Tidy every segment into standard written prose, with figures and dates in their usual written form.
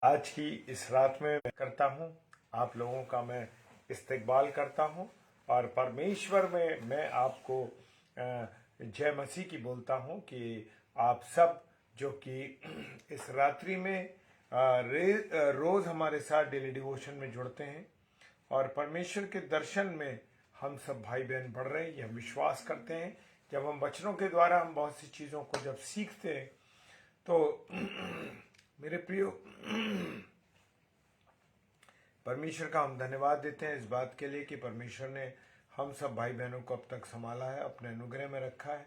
आज की इस रात में मैं करता हूँ, आप लोगों का मैं इस्तकबाल करता हूँ और परमेश्वर में मैं आपको जय मसीह की बोलता हूँ कि आप सब जो कि इस रात्रि में रोज़ हमारे साथ डेली डिवोशन में जुड़ते हैं और परमेश्वर के दर्शन में हम सब भाई बहन बढ़ रहे हैं, यह विश्वास करते हैं। जब हम वचनों के द्वारा हम बहुत सी चीज़ों को जब सीखते हैं तो मेरे प्रियो, परमेश्वर का हम धन्यवाद देते हैं इस बात के लिए कि परमेश्वर ने हम सब भाई बहनों को अब तक संभाला है, अपने अनुग्रह में रखा है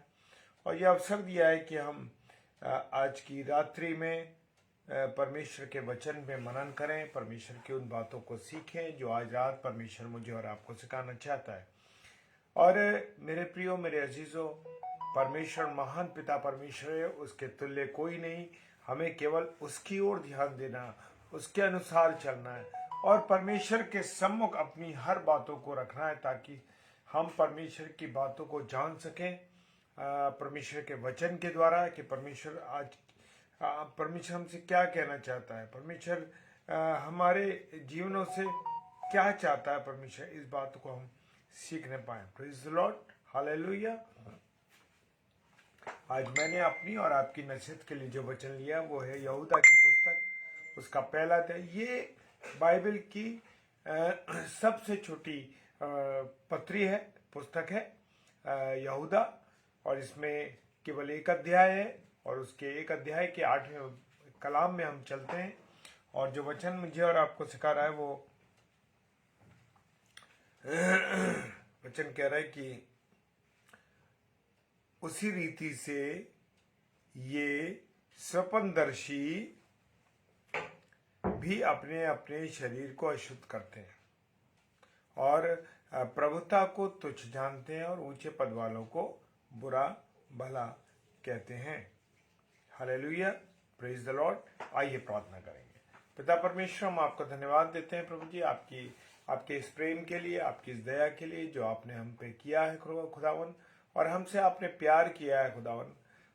और यह अवसर दिया है कि हम आज की रात्रि में परमेश्वर के वचन में मनन करें, परमेश्वर की उन बातों को सीखें जो आज रात परमेश्वर मुझे और आपको सिखाना चाहता है। और मेरे प्रियो, मेरे अजीजों, परमेश्वर महान पिता परमेश्वर है, उसके तुल्य कोई नहीं। हमें केवल उसकी ओर ध्यान देना, उसके अनुसार चलना है और परमेश्वर के सम्मुख अपनी हर बातों को रखना है ताकि हम परमेश्वर की बातों को जान सकें परमेश्वर के वचन के द्वारा कि परमेश्वर आज परमेश्वर हमसे क्या कहना चाहता है, परमेश्वर हमारे जीवनों से क्या चाहता है। परमेश्वर इस बात को हम सीखने पाए। Praise the Lord, hallelujah. आज मैंने अपनी और आपकी नसीहत के लिए जो वचन लिया वो है यहूदा की पुस्तक, उसका पहला अध्याय। ये बाइबल की सबसे छोटी पत्री है, पुस्तक है यहूदा, और इसमें केवल एक अध्याय है और उसके एक अध्याय के 8वें कलाम में हम चलते हैं। और जो वचन मुझे और आपको सिखा रहा है वो वचन कह रहा है कि उसी रीति से ये स्वप्नदर्शी भी अपने अपने शरीर को अशुद्ध करते हैं और प्रभुता को तुच्छ जानते हैं और ऊंचे पद वालों को बुरा भला कहते हैं। Hallelujah, praise the Lord. आइए प्रार्थना करेंगे। पिता परमेश्वर, हम आपको धन्यवाद देते हैं प्रभु जी, आपके इस प्रेम के लिए, आपकी इस दया के लिए जो आपने हम पे किया है खुदावन, और हमसे आपने प्यार किया है खुदावन,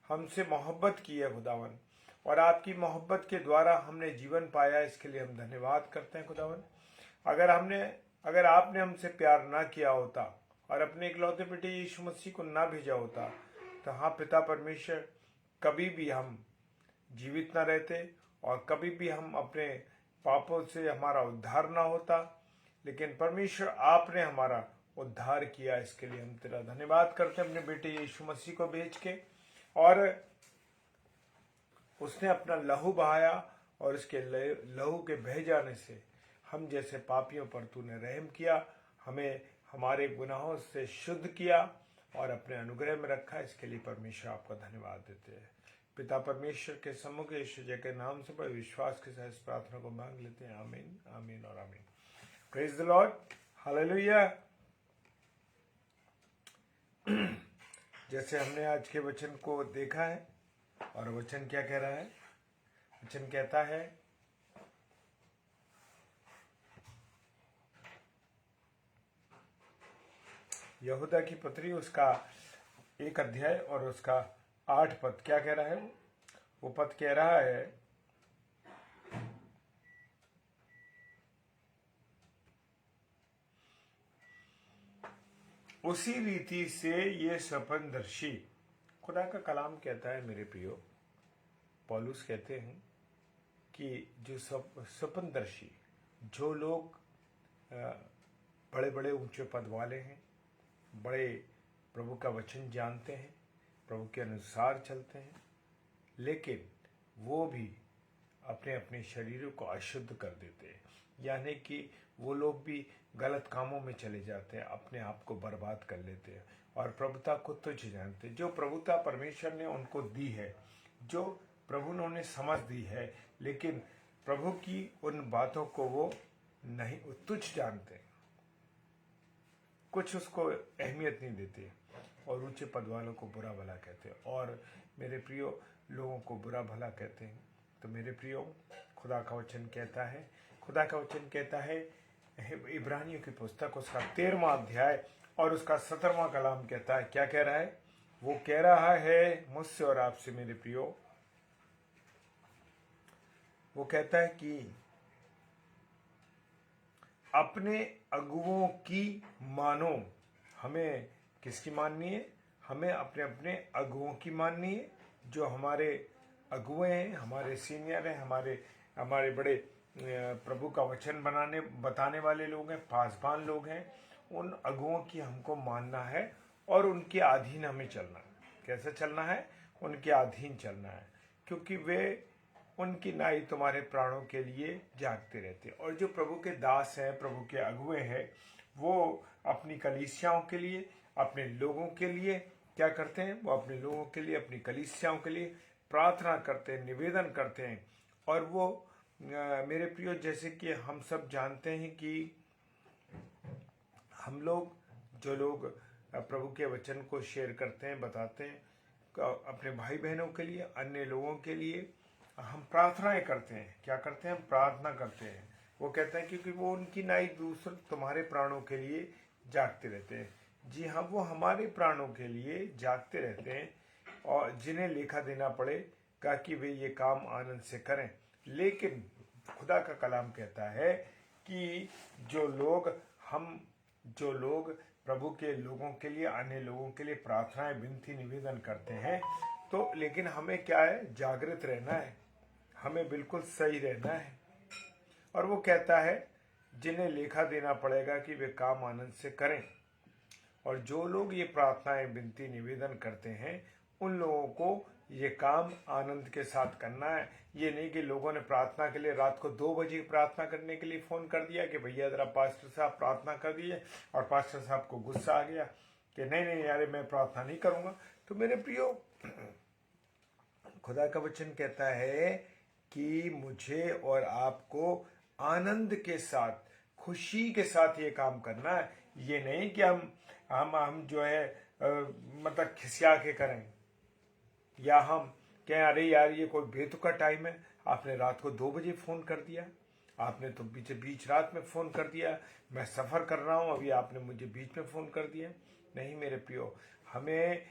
हमसे मोहब्बत की है खुदावन, और आपकी मोहब्बत के द्वारा हमने जीवन पाया, इसके लिए हम धन्यवाद करते हैं खुदावन। अगर आपने हमसे प्यार ना किया होता और अपने इकलौते बेटे यीशु मसीह को ना भेजा होता तो हाँ पिता परमेश्वर, कभी भी हम जीवित ना रहते और कभी भी हम अपने पापों से हमारा उद्धार ना होता। लेकिन परमेश्वर आपने हमारा उद्धार किया, इसके लिए हम तेरा धन्यवाद करते हैं। अपने बेटे यीशु मसीह को भेज के, और उसने अपना लहू बहाया और उसके लहू के बह जाने से हम जैसे पापियों पर तूने रहम किया, हमें हमारे गुनाहों से शुद्ध किया और अपने अनुग्रह में रखा। इसके लिए परमेश्वर आपका धन्यवाद देते हैं। पिता परमेश्वर के सम्मुख यीशु जय के नाम से बड़े विश्वास के साथ इस प्रार्थना को मांग लेते हैं। आमीन, आमीन और आमीन। Praise the Lord, hallelujah. जैसे हमने आज के वचन को देखा है, और वचन क्या कह रहा है? वचन कहता है यहूदा की पत्री, उसका एक अध्याय और उसका 8 पद क्या कह रहा है? वो पद कह रहा है, उसी रीति से ये स्वप्नदर्शी, खुदा का कलाम कहता है मेरे प्रियो, पौलुस कहते हैं कि जो स्वप्नदर्शी, जो लोग बड़े बड़े ऊंचे पद वाले हैं, बड़े प्रभु का वचन जानते हैं, प्रभु के अनुसार चलते हैं, लेकिन वो भी अपने अपने शरीरों को अशुद्ध कर देते हैं, यानी कि वो लोग भी गलत कामों में चले जाते हैं, अपने आप को बर्बाद कर लेते हैं और प्रभुता को तुच्छ जानते हैं। जो प्रभुता परमेश्वर ने उनको दी है, जो प्रभु ने उन्हें समझ दी है, लेकिन प्रभु की उन बातों को वो नहीं, तुच्छ जानते हैं, कुछ उसको अहमियत नहीं देते और ऊंचे पद वालों को बुरा भला कहते हैं, और मेरे प्रियो लोगों को बुरा भला कहते हैं। तो मेरे प्रियो, खुदा का वचन कहता है इब्रानियों की पुस्तक, उसका 13वां अध्याय और उसका 17वां कलाम कहता है, क्या कह रहा है? वो कह रहा है मुझसे और आपसे मेरे प्रियो, वो कहता है कि अपने अगुओं की मानो। हमें किसकी माननी है? हमें अपने अपने अगुओं की माननी है। जो हमारे अगुए हैं, हमारे सीनियर हैं, हमारे हमारे बड़े प्रभु का वचन बताने वाले लोग हैं, पासवान लोग हैं, उन अगुओं की हमको मानना है और उनके अधीन हमें चलना है। कैसे चलना है? उनके अधीन चलना है, क्योंकि वे उनकी नाई तुम्हारे प्राणों के लिए जागते रहते। और जो प्रभु के दास हैं, प्रभु के अगुए हैं, वो अपनी कलीसियाओं के लिए, अपने लोगों के लिए क्या करते हैं? वो अपने लोगों के लिए, अपनी कलीसियाओं के लिए प्रार्थना करते हैं, निवेदन करते हैं। और वो मेरे प्रियो, जैसे कि हम सब जानते हैं कि हम लोग, जो लोग प्रभु के वचन को शेयर करते हैं, बताते हैं अपने भाई बहनों के लिए, अन्य लोगों के लिए, हम प्रार्थनाएं करते हैं। क्या करते हैं? हम प्रार्थना करते हैं। वो कहते हैं क्योंकि वो उनकी नाई दूसरे तुम्हारे प्राणों के लिए जागते रहते हैं। जी हाँ, वो हमारे प्राणों के लिए जागते रहते हैं, और जिन्हें लेखा देना पड़ेगा कि वे ये काम आनंद से करें। लेकिन खुदा का कलाम कहता है कि जो लोग प्रभु के लोगों के लिए, अन्य लोगों के लिए प्रार्थनाएं, विनती, निवेदन करते हैं, तो लेकिन हमें क्या है? जागृत रहना है, हमें बिल्कुल सही रहना है। और वो कहता है जिन्हें लेखा देना पड़ेगा कि वे काम आनंद से करें। और जो लोग ये प्रार्थनाएं, विनती, निवेदन करते हैं, उन लोगों को ये काम आनंद के साथ करना है। ये नहीं कि लोगों ने प्रार्थना के लिए रात को 2 बजे प्रार्थना करने के लिए फ़ोन कर दिया कि भैया ज़रा पास्टर साहब प्रार्थना कर दिए, और पास्टर साहब को गुस्सा आ गया कि नहीं यार, मैं प्रार्थना नहीं करूँगा। तो मेरे प्रियो, खुदा का वचन कहता है कि मुझे और आपको आनंद के साथ, खुशी के साथ ये काम करना है। ये नहीं कि हम जो है मतलब खिसिया के करें, या हम कहें अरे यार ये कोई बेतुका टाइम है, आपने रात को 2 बजे फ़ोन कर दिया, आपने तो बीच रात में फ़ोन कर दिया, मैं सफ़र कर रहा हूँ, अभी आपने मुझे बीच में फ़ोन कर दिया। नहीं मेरे प्रियो, हमें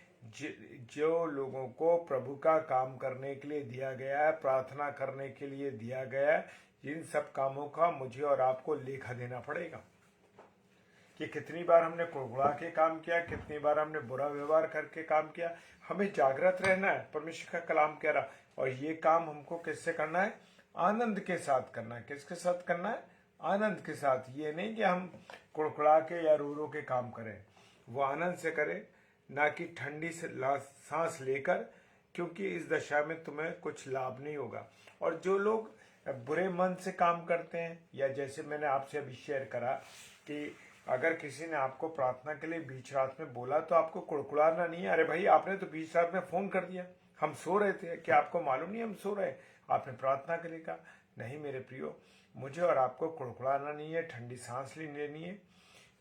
जो लोगों को प्रभु का काम करने के लिए दिया गया है, प्रार्थना करने के लिए दिया गया है, इन सब कामों का मुझे और आपको लेखा देना पड़ेगा कि कितनी बार हमने कुड़कुड़ा के काम किया, कितनी बार हमने बुरा व्यवहार करके काम किया। हमें जागृत रहना है, परमेश्वर का कलाम कह रहा। और ये काम हमको किससे करना है? आनंद के साथ करना है। किसके साथ करना है? आनंद के साथ। ये नहीं कि हम कुड़कुड़ा के या रो रो के काम करें, वो आनंद से करें, ना कि ठंडी से सांस लेकर, क्योंकि इस दशा में तुम्हें कुछ लाभ नहीं होगा। और जो लोग बुरे मन से काम करते हैं, या जैसे मैंने आपसे अभी शेयर करा कि अगर किसी ने आपको प्रार्थना के लिए बीच रात में बोला, तो आपको कुड़कुड़ाना नहीं है। अरे भाई, आपने तो बीच रात में फ़ोन कर दिया, हम सो रहे थे, क्या आपको मालूम नहीं हम सो रहे? आपने प्रार्थना के लिए कहा। नहीं मेरे प्रियो, मुझे और आपको कुड़कुड़ाना नहीं है, ठंडी सांस लेनी है।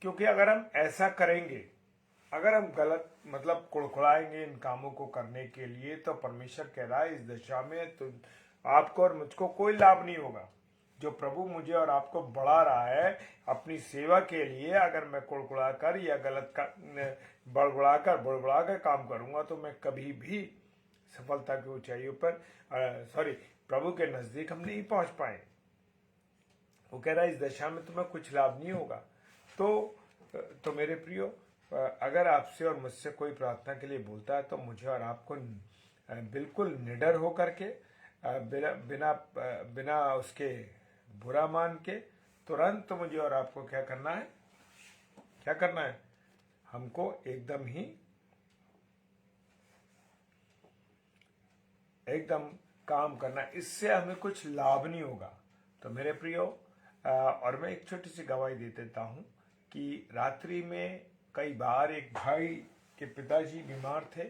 क्योंकि अगर हम ऐसा करेंगे, अगर हम गलत मतलब कुड़कुड़ाएंगे इन कामों को करने के लिए, तो परमेश्वर कह रहा है इस दशा में तो आपको और मुझको कोई लाभ नहीं होगा। जो प्रभु मुझे और आपको बढ़ा रहा है अपनी सेवा के लिए, अगर मैं कुड़कुड़ा कर या गलत बड़बड़ा कर काम करूंगा, तो मैं कभी भी सफलता की ऊंचाइयों पर प्रभु के नजदीक हम नहीं पहुंच पाए। वो कह रहा है इस दशा में तुम्हें कुछ लाभ नहीं होगा। तो मेरे प्रियो, अगर आपसे और मुझसे कोई प्रार्थना के लिए बोलता है, तो मुझे और आपको बिल्कुल निडर होकर के, बिना उसके बुरा मान के, तुरंत मुझे और आपको क्या करना है? क्या करना है? हमको एकदम काम करना है। इससे हमें कुछ लाभ नहीं होगा। तो मेरे प्रियो, और मैं एक छोटी सी गवाही दे देता हूँ कि रात्रि में कई बार एक भाई के पिताजी बीमार थे।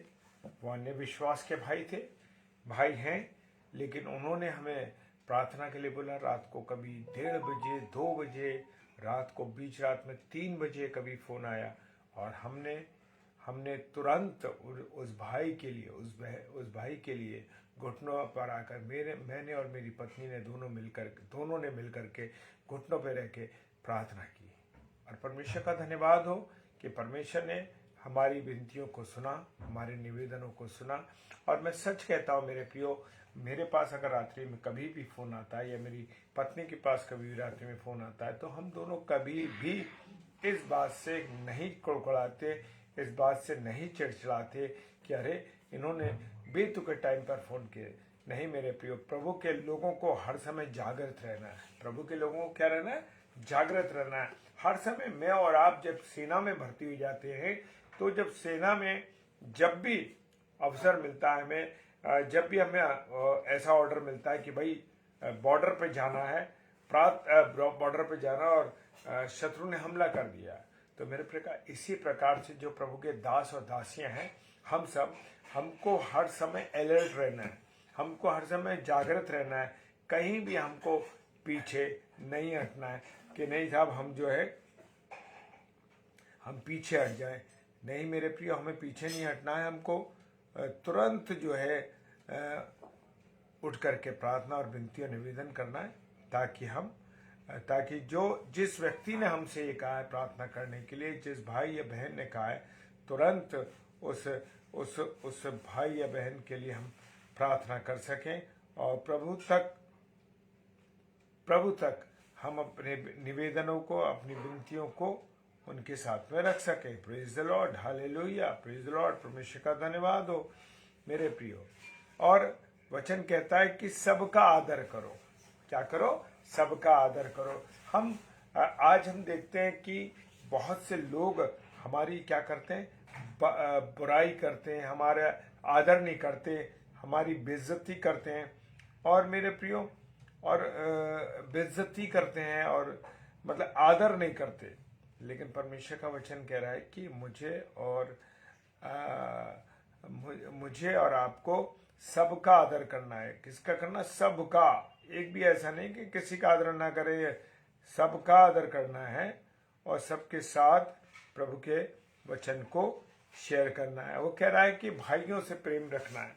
वो अन्य विश्वास के भाई हैं, लेकिन उन्होंने हमें प्रार्थना के लिए बोला। रात को कभी 1:30 बजे, 2 बजे, रात को बीच रात में 3 बजे कभी फ़ोन आया, और हमने तुरंत उस भाई के लिए घुटनों पर आकर, मैंने और मेरी पत्नी ने दोनों ने मिलकर के घुटनों पर रह के प्रार्थना की। और परमेश्वर का धन्यवाद हो कि परमेश्वर ने हमारी विनतियों को सुना, हमारे निवेदनों को सुना। और मैं सच कहता हूँ मेरे प्रियो, मेरे पास अगर रात्रि में कभी भी फ़ोन आता है या मेरी पत्नी के पास कभी भी रात्रि में फ़ोन आता है तो हम दोनों कभी भी इस बात से नहीं कुड़कुड़ाते, इस बात से नहीं चिड़चिड़ाते कि अरे इन्होंने बेतुके टाइम पर फ़ोन किए। नहीं मेरे प्रियो, प्रभु के लोगों को हर समय जागृत रहना है। प्रभु के लोगों को क्या रहना है? जागृत रहना है हर समय। मैं और आप जब सेना में भर्ती हो जाते हैं तो जब सेना में जब भी अवसर मिलता है हमें, जब भी हमें ऐसा ऑर्डर मिलता है कि भाई बॉर्डर पे जाना है, बॉर्डर पे जाना और शत्रु ने हमला कर दिया, तो मेरे प्रकार इसी प्रकार से जो प्रभु के दास और दासियां हैं हम सब, हमको हर समय अलर्ट रहना है, हमको हर समय जागृत रहना है। कहीं भी हमको पीछे नहीं हटना है कि नहीं साहब हम जो है हम पीछे हट जाएं। नहीं मेरे प्रिय, हमें पीछे नहीं हटना है। हमको तुरंत जो है उठ करके प्रार्थना और विनती और निवेदन करना है ताकि जो जिस व्यक्ति ने हमसे ये कहा है प्रार्थना करने के लिए, जिस भाई या बहन ने कहा है, तुरंत उस भाई या बहन के लिए हम प्रार्थना कर सकें और प्रभु तक हम अपने निवेदनों को, अपनी विनतियों को उनके साथ में रख सकें। Praise the Lord, hallelujah, praise the Lord. परमेश्वर का धन्यवाद हो मेरे प्रियो। और वचन कहता है कि सबका आदर करो। क्या करो? सबका आदर करो। आज हम देखते हैं कि बहुत से लोग हमारी क्या करते हैं? बुराई करते हैं, हमारा आदर नहीं करते, हमारी बेइज्जती करते हैं। और मेरे प्रियो, और बेइज्जती करते हैं और मतलब आदर नहीं करते। लेकिन परमेश्वर का वचन कह रहा है कि मुझे और आपको सबका आदर करना है। किसका करना? सबका। एक भी ऐसा नहीं कि किसी का आदर ना करे, सबका आदर करना है और सबके साथ प्रभु के वचन को शेयर करना है। वो कह रहा है कि भाइयों से प्रेम रखना है।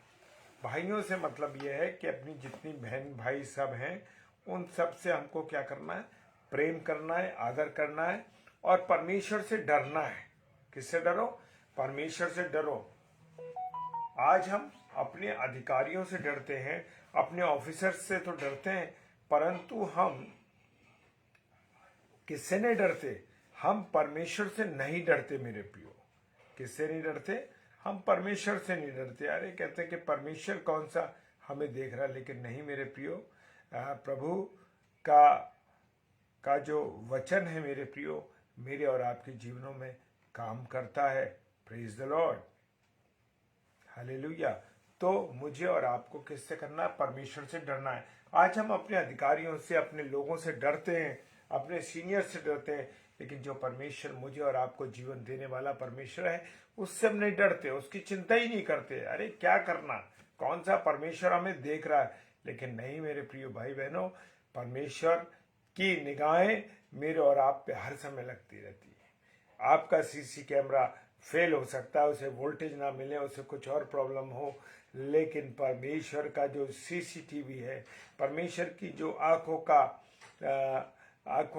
भाइयों से मतलब यह है कि अपनी जितनी बहन भाई सब हैं उन सब से हमको क्या करना है? प्रेम करना है, आदर करना है और परमेश्वर से डरना है। किससे डरो? परमेश्वर से डरो। आज हम अपने अधिकारियों से डरते हैं, अपने ऑफिसर से तो डरते हैं, परंतु हम किससे नहीं डरते? हम परमेश्वर से नहीं डरते मेरे प्रियो। किससे नहीं डरते? हम परमेश्वर से नहीं डरते। अरे कहते हैं कि परमेश्वर कौन सा हमें देख रहा है, लेकिन नहीं मेरे प्रियो, प्रभु का जो वचन है मेरे प्रियो, मेरे और आपके जीवनों में काम करता है। Praise the Lord, hallelujah. तो मुझे और आपको किससे करना है? परमेश्वर से डरना है। आज हम अपने अधिकारियों से, अपने लोगों से डरते हैं, अपने सीनियर से डरते हैं, लेकिन जो परमेश्वर मुझे और आपको जीवन देने वाला परमेश्वर है उससे हम नहीं डरते, उसकी चिंता ही नहीं करते। अरे क्या करना, कौन सा परमेश्वर हमें देख रहा है। लेकिन नहीं मेरे प्रिय भाई बहनों, परमेश्वर की निगाहें मेरे और आप पे हर समय लगती रहती है। आपका सीसी कैमरा फेल हो सकता है, उसे वोल्टेज ना मिले, उसे कुछ और प्रॉब्लम हो, लेकिन परमेश्वर का जो सीसीटीवी है, परमेश्वर की जो आंखों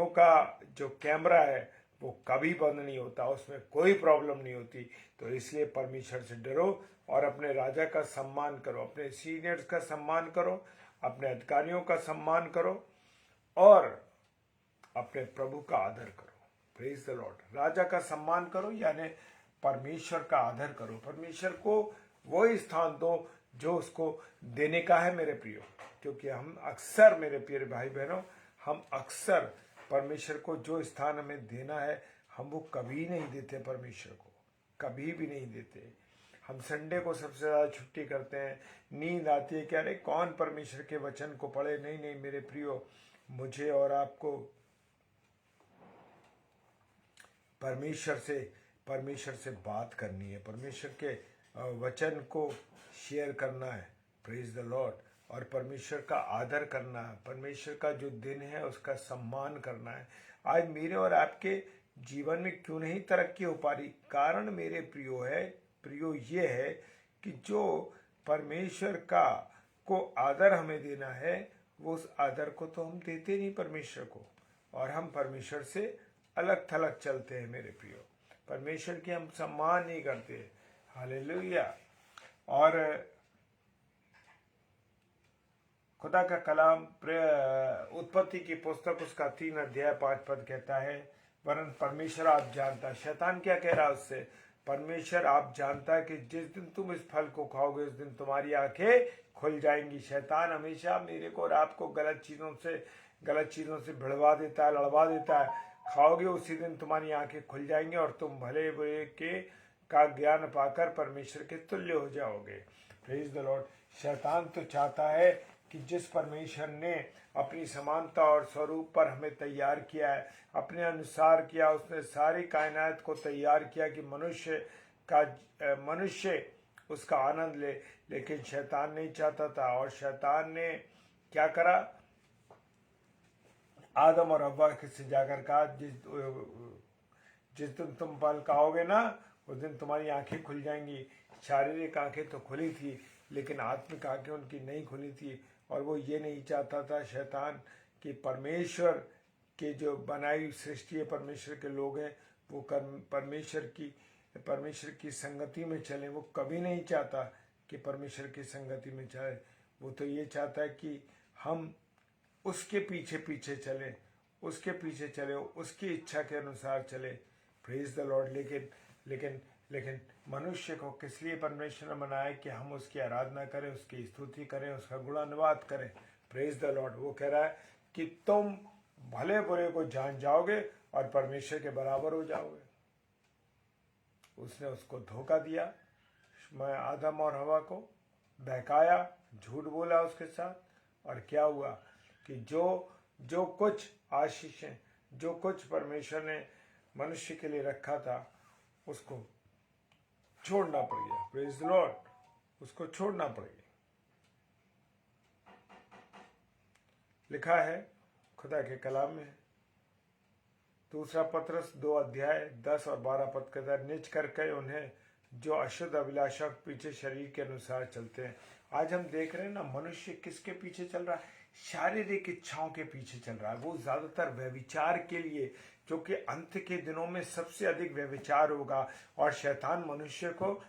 का जो कैमरा है वो कभी बंद नहीं होता, उसमें कोई प्रॉब्लम नहीं होती। तो इसलिए परमेश्वर से डरो और अपने राजा का सम्मान करो, अपने सीनियर्स का सम्मान करो, अपने अधिकारियों का सम्मान करो और अपने प्रभु का आदर करो। Praise the Lord. राजा का सम्मान करो यानी परमेश्वर का आदर करो। परमेश्वर को वही स्थान दो जो उसको देने का है मेरे प्रियो। क्योंकि हम अक्सर मेरे प्रिय भाई बहनों, हम अक्सर परमेश्वर को जो स्थान हमें देना है हम वो कभी नहीं देते। परमेश्वर को कभी भी नहीं देते। हम संडे को सबसे ज़्यादा छुट्टी करते हैं, नींद आती है कि अरे कौन परमेश्वर के वचन को पढ़े। नहीं मेरे प्रियो, मुझे और आपको परमेश्वर से बात करनी है, परमेश्वर के वचन को शेयर करना है। Praise the Lord. और परमेश्वर का आदर करना है, परमेश्वर का जो दिन है उसका सम्मान करना है। आज मेरे और आपके जीवन में क्यों नहीं तरक्की हो पा रही? कारण मेरे प्रियो ये है कि जो परमेश्वर को आदर हमें देना है वो उस आदर को तो हम देते नहीं परमेश्वर को, और हम परमेश्वर से अलग थलग चलते हैं मेरे प्रियो। परमेश्वर की हम सम्मान नहीं करते। हालेलुया। और खुदा का कलाम उत्पत्ति की पुस्तक उसका 3 अध्याय 5 पद कहता है, वरन परमेश्वर आप जानता है। शैतान क्या कह रहा है उससे? परमेश्वर आप जानता है कि जिस दिन तुम इस फल को खाओगे उस दिन तुम्हारी आंखें खुल जाएंगी। शैतान हमेशा मेरे को और आपको गलत चीजों से भिड़वा देता है, लड़वा देता है। खाओगे उसी दिन तुम्हारी आंखें खुल जाएंगी और तुम भले बुरे का ज्ञान पाकर परमेश्वर के तुल्य हो जाओगे। Praise the Lord. शैतान तो चाहता है कि जिस परमेश्वर ने अपनी समानता और स्वरूप पर हमें तैयार किया है, अपने अनुसार किया, उसने सारी कायनात को तैयार किया कि मनुष्य उसका आनंद ले, लेकिन शैतान नहीं चाहता था। और शैतान ने क्या करा? आदम और हव्वा से जाकर कहा, जिस दिन तुम फल खाओगे ना उस दिन तुम्हारी आंखें खुल जाएंगी। शारीरिक आंखें तो खुली थी लेकिन आत्मिक आंखें उनकी नहीं खुली थी। और वो ये नहीं चाहता था शैतान कि परमेश्वर के जो बनाई सृष्टि है, परमेश्वर के लोग हैं, वो परमेश्वर की संगति में चले। वो कभी नहीं चाहता कि परमेश्वर की संगति में चले। वो तो ये चाहता है कि हम उसके पीछे पीछे चले, उसकी इच्छा के अनुसार चले। Praise the Lord. लेकिन मनुष्य को किस लिए परमेश्वर ने बनाया? कि हम उसकी आराधना करें, उसकी स्तुति करें, उसका गुणानुवाद करें। Praise the Lord. वो कह रहा है कि तुम भले बुरे को जान जाओगे और परमेश्वर के बराबर हो जाओगे। उसने उसको धोखा दिया, मैं आदम और हवा को बहकाया, झूठ बोला उसके साथ, और क्या हुआ कि जो कुछ आशीषें, जो कुछ परमेश्वर ने मनुष्य के लिए रखा था उसको छोड़ना पड़ गया। Praise the Lord. उसको छोड़ना पड़ गया। लिखा है खुदा के कलाम में, दूसरा पत्रस 2 अध्याय 10 और 12 पद के अंदर, निज करके उन्हें जो अशुद्ध अभिलाषा के पीछे शरीर के अनुसार चलते हैं। आज हम देख रहे हैं ना, मनुष्य किसके पीछे चल रहा है? शारीरिक इच्छाओं के पीछे चल रहा है। वो ज्यादातर व्यभिचार के लिए, जो कि अंत के दिनों में सबसे अधिक व्यभिचार होगा। और शैतान मनुष्य को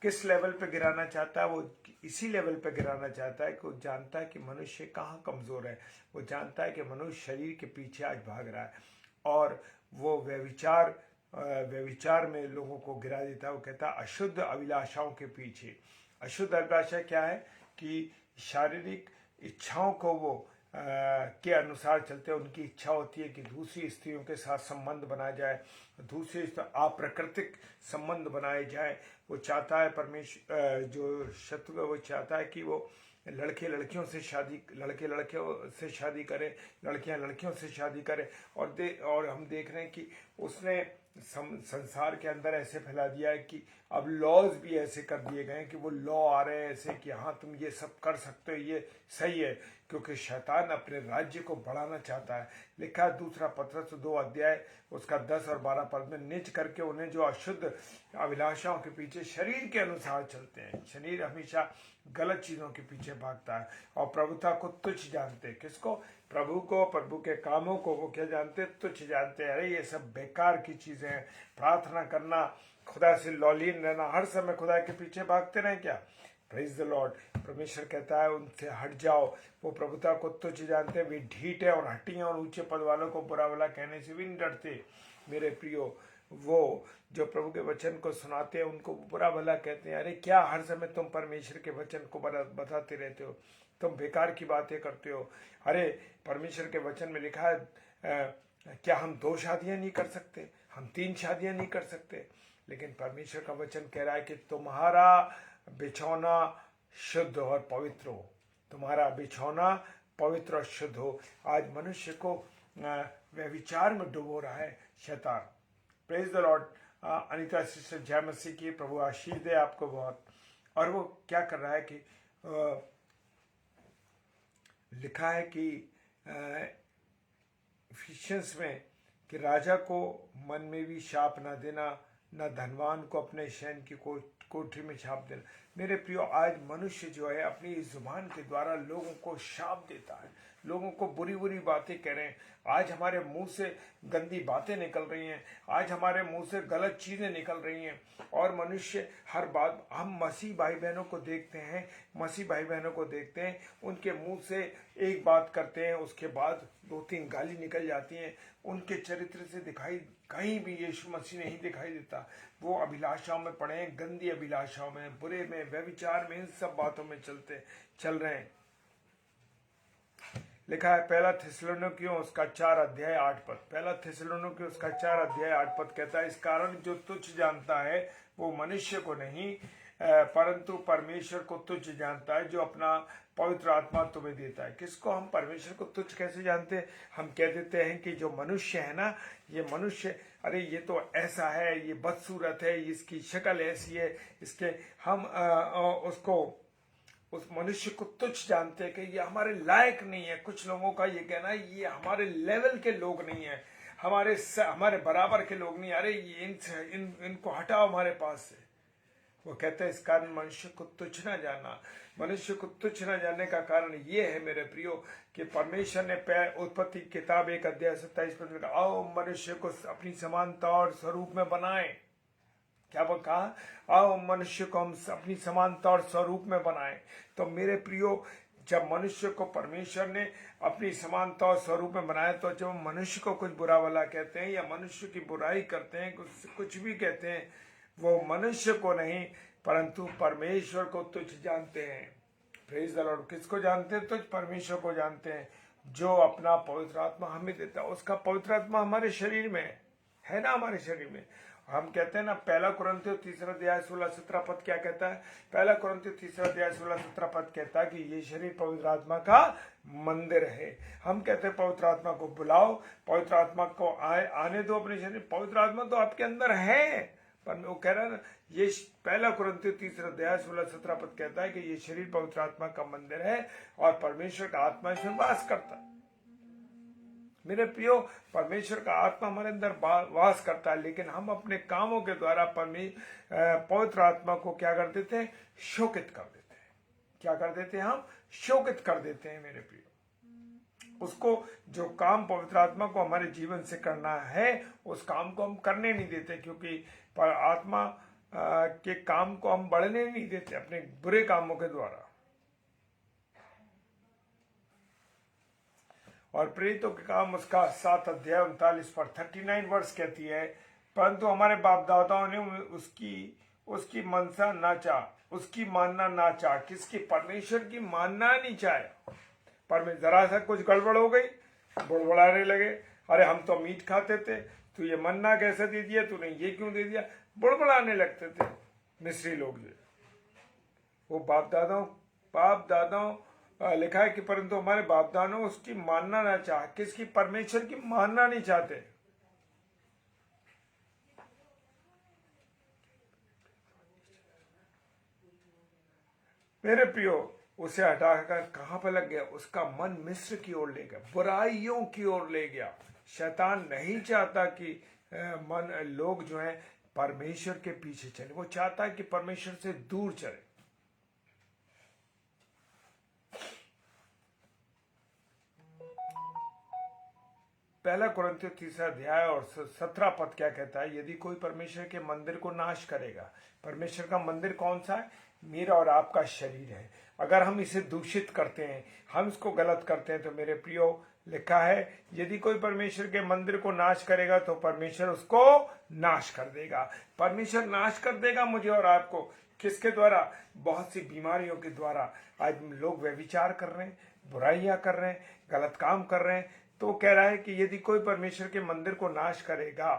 किस लेवल पे गिराना चाहता है? वो इसी लेवल पे गिराना चाहता है कि वो जानता है कि मनुष्य कहाँ कमजोर है। वो जानता है कि मनुष्य शरीर के पीछे आज भाग रहा है और वो व्यभिचार में लोगों को गिरा देता है। वो कहता है अशुद्ध अभिलाषाओं के पीछे। अशुद्ध अभिलाषा क्या है? कि शारीरिक इच्छाओं को वो के अनुसार चलते हैं। उनकी इच्छा होती है कि दूसरी स्त्रियों के साथ संबंध बनाया जाए, दूसरी अप्राकृतिक संबंध बनाए जाए। वो चाहता है जो शत्रु है वो चाहता है कि वो लड़के लड़कियों से शादी करे, लड़कियां लड़कियों से शादी करे। और हम देख रहे हैं कि उसने संसार के अंदर ऐसे फैला दिया है कि अब लॉज भी ऐसे कर दिए गए हैं कि वो लॉ आ रहे हैं ऐसे कि हाँ तुम ये सब कर सकते हो, ये सही है, क्योंकि शैतान अपने राज्य को बढ़ाना चाहता है। लिखा है दूसरा पत्रस 2 अध्याय उसका 10 और 12 पद में, निज करके उन्हें जो अशुद्ध अभिलाषाओं के पीछे शरीर के अनुसार चलते हैं। शरीर हमेशा गलत चीजों के पीछे भागता है और प्रभुता को तुच्छ जानते हैं। किसको? प्रभु को, प्रभु के कामों को वो क्या जानते हैं? तुच्छ जानते हैं। अरे ये सब बेकार की चीजें हैं। प्रार्थना करना, खुदा से लॉलीन रहना, हर समय खुदा के पीछे भागते रहें क्या? Praise the Lord. परमेश्वर कहता है उनसे हट जाओ। वो प्रभुता को तुच्छ जानते हैं, वे ढीठ है और हट्टी हैं और ऊंचे पद वालों को बुरा भला कहने से भी नहीं डरते। मेरे प्रियो, वो जो प्रभु के वचन को सुनाते हैं उनको बुरा भला कहते हैं। अरे क्या हर समय तुम परमेश्वर के वचन को बताते रहते हो? तुम बेकार की बातें करते हो। अरे परमेश्वर के वचन में लिखा है क्या हम 2 शादियां नहीं कर सकते? हम 3 शादियां नहीं कर सकते? लेकिन परमेश्वर का वचन कह रहा है कि तुम्हारा बिछौना शुद्ध और पवित्र हो। तुम्हारा बिछौना पवित्र और शुद्ध हो। आज मनुष्य को व्यभिचार में डुबो रहा है शैतान। Praise the Lord. Anita sister जय मसीह की, प्रभु आशीष दे आपको बहुत। और वो क्या कर रहा है कि लिखा है कि इफिशियंस में कि राजा को मन में भी शाप ना देना, न धनवान को अपने शयन की कोठरी में छाप देना। मेरे प्रियो, आज मनुष्य जो है अपनी इस जुबान के द्वारा लोगों को शाप देता है, लोगों को बुरी बुरी बातें कह रहे हैं, आज हमारे मुंह से गंदी बातें निकल रही हैं, आज हमारे मुंह से गलत चीजें निकल रही हैं। और मनुष्य हर बात, हम मसीह भाई बहनों को देखते हैं, मसीह भाई बहनों को देखते हैं, उनके मुंह से एक बात करते हैं, उसके बाद 2-3 गाली निकल जाती हैं। उनके चरित्र से दिखाई कहीं भी यीशु मसीह नहीं दिखाई देता। वो अभिलाषाओं में पड़े हैं, गंदी अभिलाषाओं में, बुरे में, व्यभिचार में, इन सब बातों में चल रहे हैं। लिखा है पहला थिस्सलुनीकियों उसका 4:8। पहला थिस्सलुनीकियों उसका 4:8 कहता है, इस कारण जो तुच्छ जानता है वो मनुष्य को नहीं परंतु परमेश्वर को तुच्छ जानता है, जो अपना पवित्र आत्मा तुम्हें देता है। किसको हम परमेश्वर को तुच्छ कैसे जानते हैं? हम कह देते हैं कि जो मनुष्य है ना, ये मनुष्य, अरे ये तो ऐसा है, ये बदसूरत है, इसकी शक्ल ऐसी है, इसके हम उसको, उस मनुष्य को तुच्छ जानते हैं कि ये हमारे लायक नहीं है। कुछ लोगों का ये कहना है ये हमारे लेवल के लोग नहीं है, हमारे बराबर के लोग नहीं, अरे ये इनको हटाओ हमारे पास से। वो कहते हैं इस कारण मनुष्य को तुच्छ ना जानना। मनुष्य को तुच्छ ना जानने का कारण ये है मेरे प्रियो कि परमेश्वर ने उत्पत्ति किताब 1:27 में कहा, आओ मनुष्य को अपनी समानता और स्वरूप में बनाएं। क्या वो कहा? आओ मनुष्य को हम अपनी समानता और स्वरूप में बनाएं। तो मेरे प्रियो, जब मनुष्य को परमेश्वर ने अपनी समानता और स्वरूप में बनाया, तो जब मनुष्य को कुछ बुरा भला कहते हैं या मनुष्य की बुराई करते हैं, कुछ भी कहते हैं, वो मनुष्य को नहीं परंतु परमेश्वर को तुच्छ जानते हैं। Praise the Lord. किसको जानते हैं? तुच्छ परमेश्वर को जानते हैं, जो अपना पवित्र आत्मा हमें देता है। उसका पवित्र आत्मा हमारे शरीर में है ना, हमारे शरीर में। हम कहते हैं ना, 1 कुरिन्थियों 3:16-17 क्या कहता है? 1 कुरिन्थियों 3:16-17 कहता है कि ये शरीर पवित्र आत्मा का मंदिर है। हम कहते हैं पवित्र आत्मा को बुलाओ, पवित्र आत्मा को आने दो अपने शरीर। पवित्र आत्मा तो आपके अंदर है, पर वो कह रहा है ना, ये 1 कुरिन्थियों 3:16-17 कहता है कि ये शरीर पवित्र आत्मा का मंदिर है और परमेश्वर का आत्मा इसमें वास करता है। मेरे प्रियो, परमेश्वर का आत्मा हमारे अंदर वास करता है, लेकिन हम अपने कामों के द्वारा पवित्र आत्मा को क्या कर देते हैं? शोकित कर देते हैं। क्या कर देते हैं? हम शोकित कर देते हैं मेरे प्रियो। उसको, जो काम पवित्र आत्मा को हमारे जीवन से करना है, उस काम को हम करने नहीं देते, क्योंकि पर आत्मा के काम को हम बढ़ने नहीं देते अपने बुरे कामों के द्वारा। और प्रेरितों के काम उसका 7:39 वर्ष कहती है, परंतु हमारे बाप दादाओं ने उसकी मनसा ना चाह, उसकी मानना ना चाह। किसकी? परमेश्वर की मानना नहीं चाहे। पर में जरा सा कुछ गड़बड़ हो गई, बुड़बुड़ाने लगे, अरे हम तो मीट खाते थे, तू ये मन्ना कैसे दे दिया, तूने ये क्यों दे दिया, बुड़बुड़ाने लगते थे मिस्री लोग। वो बाप दादाओं लिखा है कि परंतु हमारे बाप दादाओं उसकी मानना ना चाह। किसकी? परमेश्वर की मानना नहीं चाहते। मेरे प्रियो, उसे हटाकर कहां पर लग गया? उसका मन मिस्र की ओर ले गया, बुराइयों की ओर ले गया। शैतान नहीं चाहता कि लोग जो हैं परमेश्वर के पीछे चले, वो चाहता है कि परमेश्वर से दूर चले। पहला कुरिन्थियों 3 और 17 क्या कहता है? यदि कोई परमेश्वर के मंदिर को नाश करेगा। परमेश्वर का मंदिर कौन सा है? मेरा और आपका शरीर है। अगर हम इसे दूषित करते हैं, हम इसको गलत करते हैं, तो मेरे प्रियो, लिखा है यदि कोई परमेश्वर के मंदिर को नाश करेगा तो परमेश्वर उसको नाश कर देगा। परमेश्वर नाश कर देगा मुझे और आपको। किसके द्वारा? बहुत सी बीमारियों के द्वारा। आज लोग व्यभिचार कर रहे हैं, बुराइयां कर रहे हैं, गलत काम कर रहे हैं, तो कह रहा है कि यदि कोई परमेश्वर के मंदिर को नाश करेगा,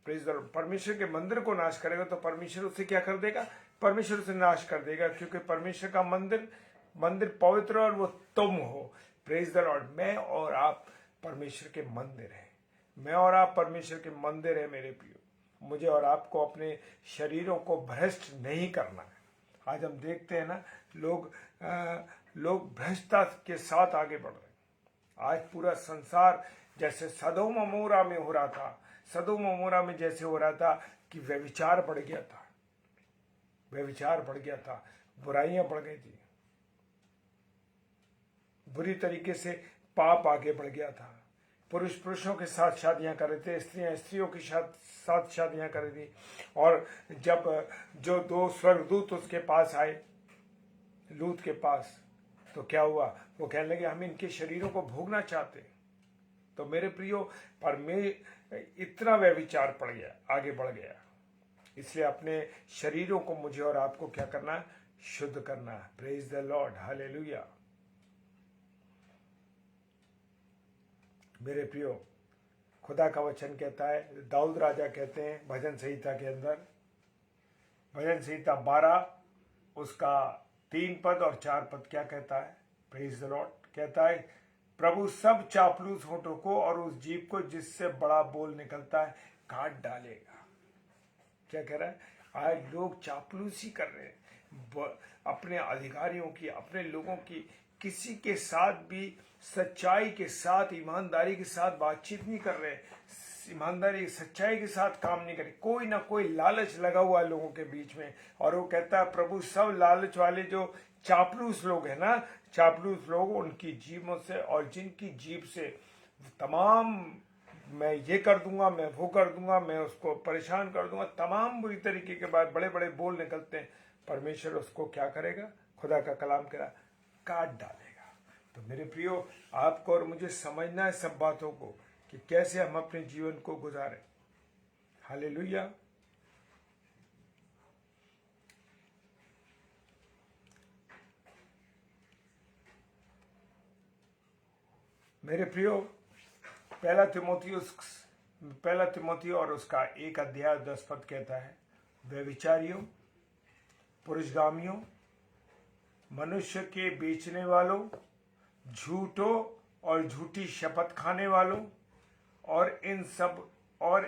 परमेश्वर के मंदिर को नाश करेगा, तो परमेश्वर उसे क्या कर देगा? परमेश्वर उसे नाश कर देगा, क्योंकि परमेश्वर का मंदिर पवित्र और वो तुम हो। Praise the Lord. मैं और आप परमेश्वर के मंदिर हैं। मैं और आप परमेश्वर के मंदिर है मेरे प्रियो। मुझे और आपको अपने शरीरों को भ्रष्ट नहीं करना है। आज हम देखते हैं ना, लोग भ्रष्टता के साथ आगे बढ़ रहे हैं। आज पूरा संसार जैसे सदोम अमोरा में हो रहा था, सदोम अमोरा में जैसे हो रहा था कि व्यभिचार बढ़ गया था, बुराइयां बढ़ गई थी, बुरी तरीके से पाप आगे बढ़ गया था। पुरुष पुरुषों के साथ शादियां कर रहे थे, स्त्रियां स्त्रियों के साथ शादियां कर रही थी। और जब जो दो स्वर्गदूत उसके पास आए, लूत के पास, तो क्या हुआ? वो कहने लगे हम इनके शरीरों को भोगना चाहते। तो मेरे प्रियो, पर मैं इतना व्यभिचार पड़ गया, आगे बढ़ गया। इसलिए अपने शरीरों को मुझे और आपको क्या करना है? शुद्ध करना है। Praise the Lord, hallelujah. मेरे प्रियो, खुदा का वचन कहता है, दाऊद राजा कहते हैं भजन संहिता के अंदर, भजन संहिता 12 उसका 3 पद और 4 पद क्या कहता है? Praise the Lord. कहता है, प्रभु सब चापलूस होठों को और उस जीभ को जिससे बड़ा बोल निकलता है काट डालेगा। क्या कह रहा है? आज लोग चापलूसी कर रहे हैं, अपने अधिकारियों की, अपने लोगों की, किसी के साथ भी सच्चाई के साथ, ईमानदारी के साथ बातचीत नहीं कर रहे, ईमानदारी सच्चाई के साथ काम नहीं करे। कोई ना कोई लालच लगा हुआ है लोगों के बीच में। और वो कहता है प्रभु सब लालच वाले जो चापलूस लोग हैं ना, चापलूस लोग, उनकी जीभों से और जिनकी जीभ से तमाम मैं ये कर दूंगा, मैं वो कर दूंगा, मैं उसको परेशान कर दूंगा, तमाम बुरी तरीके के बाद बड़े बड़े बोल निकलते हैं। परमेश्वर उसको क्या करेगा? खुदा का कलाम कह रहा, काट डालेगा। तो मेरे प्रियो, आपको और मुझे समझना है सब बातों को कि कैसे हम अपने जीवन को गुजारें। हालेलुया। मेरे प्रियो, पहला तिमोथी और उसका 1 अध्याय 10 पद कहता है, व्यभिचारियों, पुरुषगामियों, मनुष्य के बेचने वालों, झूठों और झूठी शपथ खाने वालों और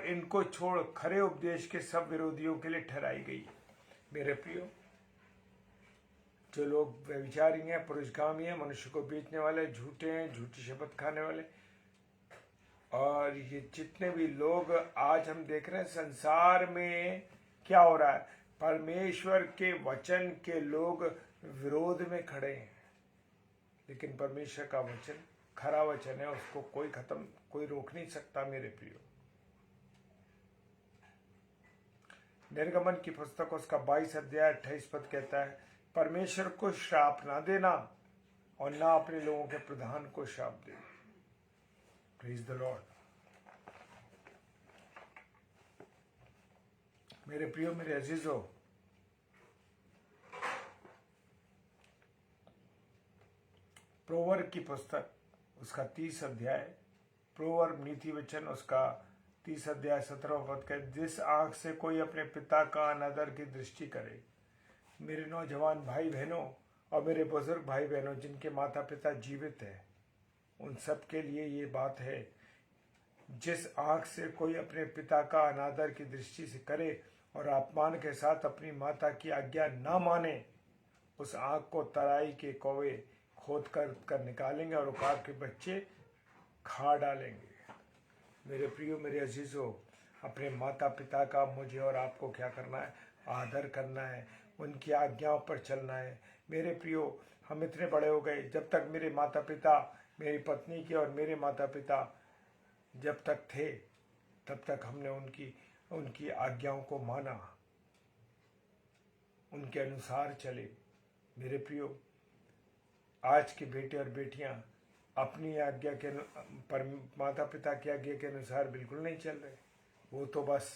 इनको छोड़ खरे उपदेश के सब विरोधियों के लिए ठहराई गई। मेरे प्रियो, जो लोग व्यभिचारी हैं, पुरुषगामी हैं, मनुष्य को बेचने वाले, झूठे हैं, झूठी शपथ खाने वाले, और ये जितने भी लोग आज हम देख रहे हैं संसार में क्या हो रहा है, परमेश्वर के वचन के लोग विरोध में खड़े हैं। लेकिन परमेश्वर का वचन खरा वचन है, उसको कोई रोक नहीं सकता। मेरे प्रियो, निर्गमन की पुस्तक उसका 22 अध्याय 28 पद कहता है, परमेश्वर को श्राप ना देना और ना अपने लोगों के प्रधान को श्राप देना। Praise the Lord. मेरे प्रियो, मेरे अजीजों, प्रोवर्ब की पुस्तक उसका 30 अध्याय, प्रोवर्ब नीति वचन उसका 30 अध्याय 17 पद का, जिस आंख से कोई अपने पिता का अनादर की दृष्टि करे। मेरे नौजवान भाई बहनों और मेरे बुजुर्ग भाई बहनों जिनके माता पिता जीवित हैं, उन सब के लिए ये बात है, जिस आंख से कोई अपने पिता का अनादर की दृष्टि से करे और अपमान के साथ अपनी माता की आज्ञा ना माने, उस आंख को तराई के कौवे खोद कर निकालेंगे और उकाब के बच्चे खा डालेंगे। मेरे प्रियो, मेरे अजीजों, अपने माता पिता का मुझे और आपको क्या करना है? आदर करना है, उनकी आज्ञाओं पर चलना है। मेरे प्रियो, हम इतने बड़े हो गए, जब तक मेरे माता पिता, मेरी पत्नी के और मेरे माता पिता जब तक थे, तब तक हमने उनकी आज्ञाओं को माना, उनके अनुसार चले। मेरे प्रियो, आज के बेटे और बेटियां अपनी आज्ञा के पर माता पिता की आज्ञा के अनुसार बिल्कुल नहीं चल रहे। वो तो बस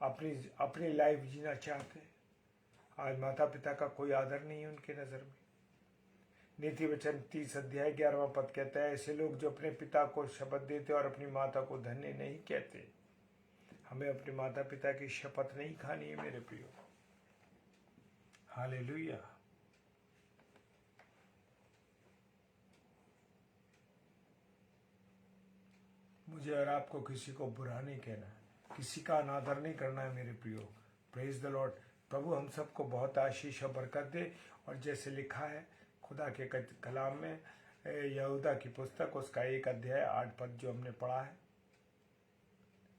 अपनी लाइफ जीना चाहते हैं। आज माता पिता का कोई आदर नहीं है उनके नज़र में। नीति वचन 30 अध्याय 11वां पद कहता है, ऐसे लोग जो अपने पिता को शपथ देते और अपनी माता को धन्य नहीं कहते। हमें अपने माता पिता की शपथ नहीं खानी है मेरे प्रियो। हालेलुया। मुझे और आपको किसी को बुरा नहीं कहना, किसी का अनादर नहीं करना है मेरे प्रियो। Praise the Lord. प्रभु हम सबको बहुत आशीष और बरकत दे। और जैसे लिखा है खुदा के कलाम में, यहूदा की पुस्तक उसका 1 अध्याय 8 पद जो हमने पढ़ा है,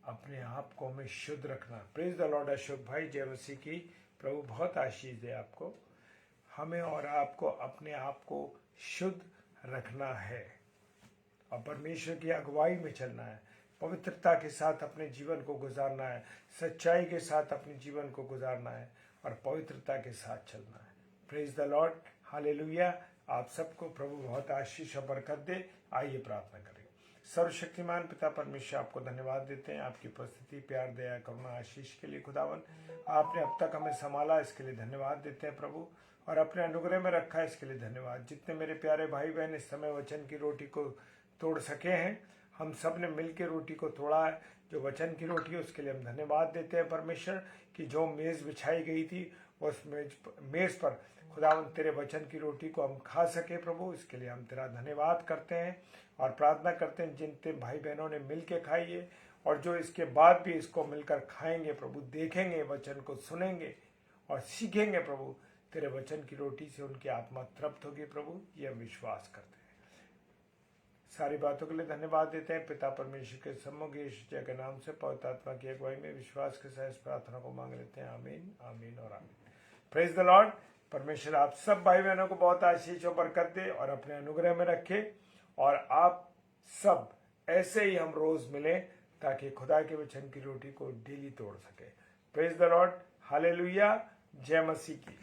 अपने आप को हमें शुद्ध रखना। Praise the Lord. अशोक भाई, जय मसीह की। प्रभु बहुत आशीष दे आपको। हमें और आपको अपने आप को शुद्ध रखना है। और परमेश्वर की अगुवाई में चलना है, पवित्रता के साथ अपने जीवन को गुजारना है, सच्चाई के साथ अपने जीवन को गुजारना है और पवित्रता के साथ चलना है। Praise the Lord, hallelujah. आप सबको प्रभु बहुत आशीष और बरकत दे। आइए प्रार्थना करें। सर्वशक्तिमान पिता परमेश्वर, आपको धन्यवाद देते हैं आपकी उपस्थिति, प्यार, दया, करुणा, आशीष के लिए। खुदावन, आपने अब तक हमें संभाला, इसके लिए धन्यवाद देते हैं प्रभु, और अपने अनुग्रह में रखा, इसके लिए धन्यवाद। जितने मेरे प्यारे भाई बहन इस समय वचन की रोटी को तोड़ सके हैं, हम सब ने मिल के रोटी को तोड़ा है, जो वचन की रोटी है, उसके लिए हम धन्यवाद देते हैं परमेश्वर कि जो मेज़ बिछाई गई थी उस मेज़ पर खुदावन तेरे वचन की रोटी को हम खा सके प्रभु, इसके लिए हम तेरा धन्यवाद करते हैं और प्रार्थना करते हैं जिन भाई बहनों ने मिल के खाई है और जो इसके बाद भी इसको मिलकर खाएंगे प्रभु, देखेंगे, वचन को सुनेंगे और सीखेंगे प्रभु, तेरे वचन की रोटी से उनकी आत्मा तृप्त होगी प्रभु, ये हम विश्वास करते हैं। सारी बातों के लिए धन्यवाद देते हैं पिता परमेश्वर के सम्मुख यीशु के नाम से, पवित्र आत्मा की अगुवाई में विश्वास के साथ इस प्रार्थना को मांग लेते हैं। आमीन, आमीन और आमीन। Praise the Lord. परमेश्वर आप सब भाई बहनों को बहुत आशीष और बरकत दे और अपने अनुग्रह में रखे, और आप सब ऐसे ही हम रोज मिले ताकि खुदा के वचन की रोटी को डेली तोड़ सके। प्रेज द लॉर्ड, हालेलुया, जय मसीह की।